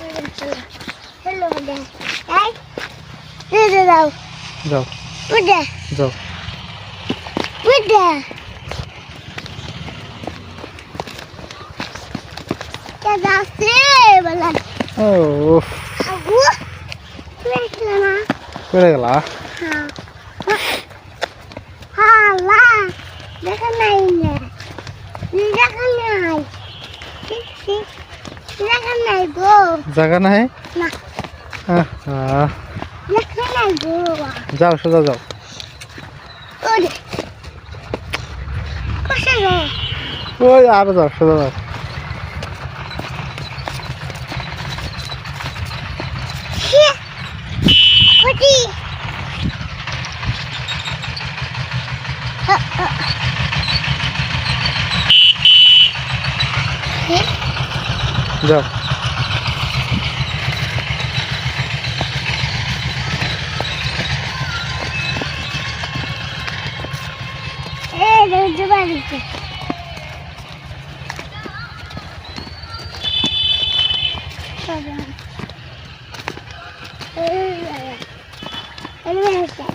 Hello, there. Hey, there, there. যাও What there? যাও What there? That's it, balan. O Aku, lihat lana. পড়ে গেলা Ha, lah. Dekat naiknya. Dekat naik. Sih. Dekat naik go. জায়গা নাই Nah, আহা, dekat naik go. যাও সোজা যাও Udah. Kok saya? ওই আরো যাও সোজা যাও Sih. Putih. যাও Coba dikit.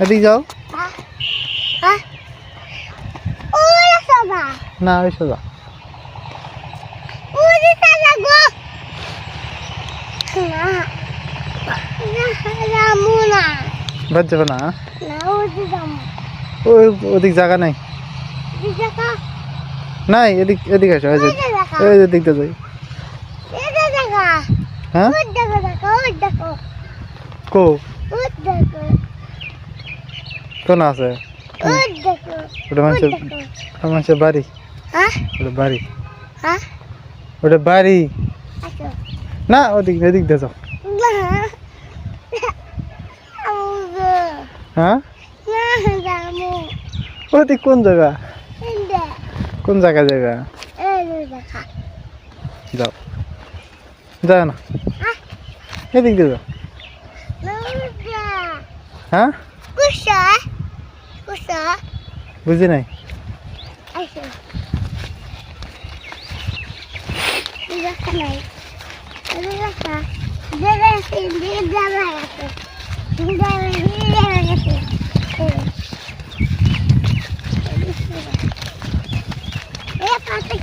এদিকে যাও Udah coba. না ওই সোজা Udah sana gua. Nah. Kamu nah. বাদ যাবে না Nah, udah kamu. ওই ওদিক জায়গা নাই Bisa kah? নাই এদিক এদিকে আসো এই যে এই যে দিকটা যাই Udah kah? হ্যাঁ Udah kah? কো Udah kah? কোন আছে Udah kah? ওটা মানুষের বাড়ি Hah? ওটা বাড়ি Hah? ওটা বাড়ি Ayo. না ওদিক এদিক দিয়ে যাও Nah. Kamu. হ্যাঁ Nah, kamu. ওদিক কোন জায়গা Udah. কোন জায়গা জায়গা Udah kah? যাও যাও না Hah? এদিক দিয়ে যাও Udah. হ্যাঁ Kusa. Kusa. বুঝি নাই Ayo. Udah kah naik? Udah kah? Udah sini, udah lagi. Udah lagi. Ya pasti.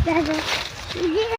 Ayo.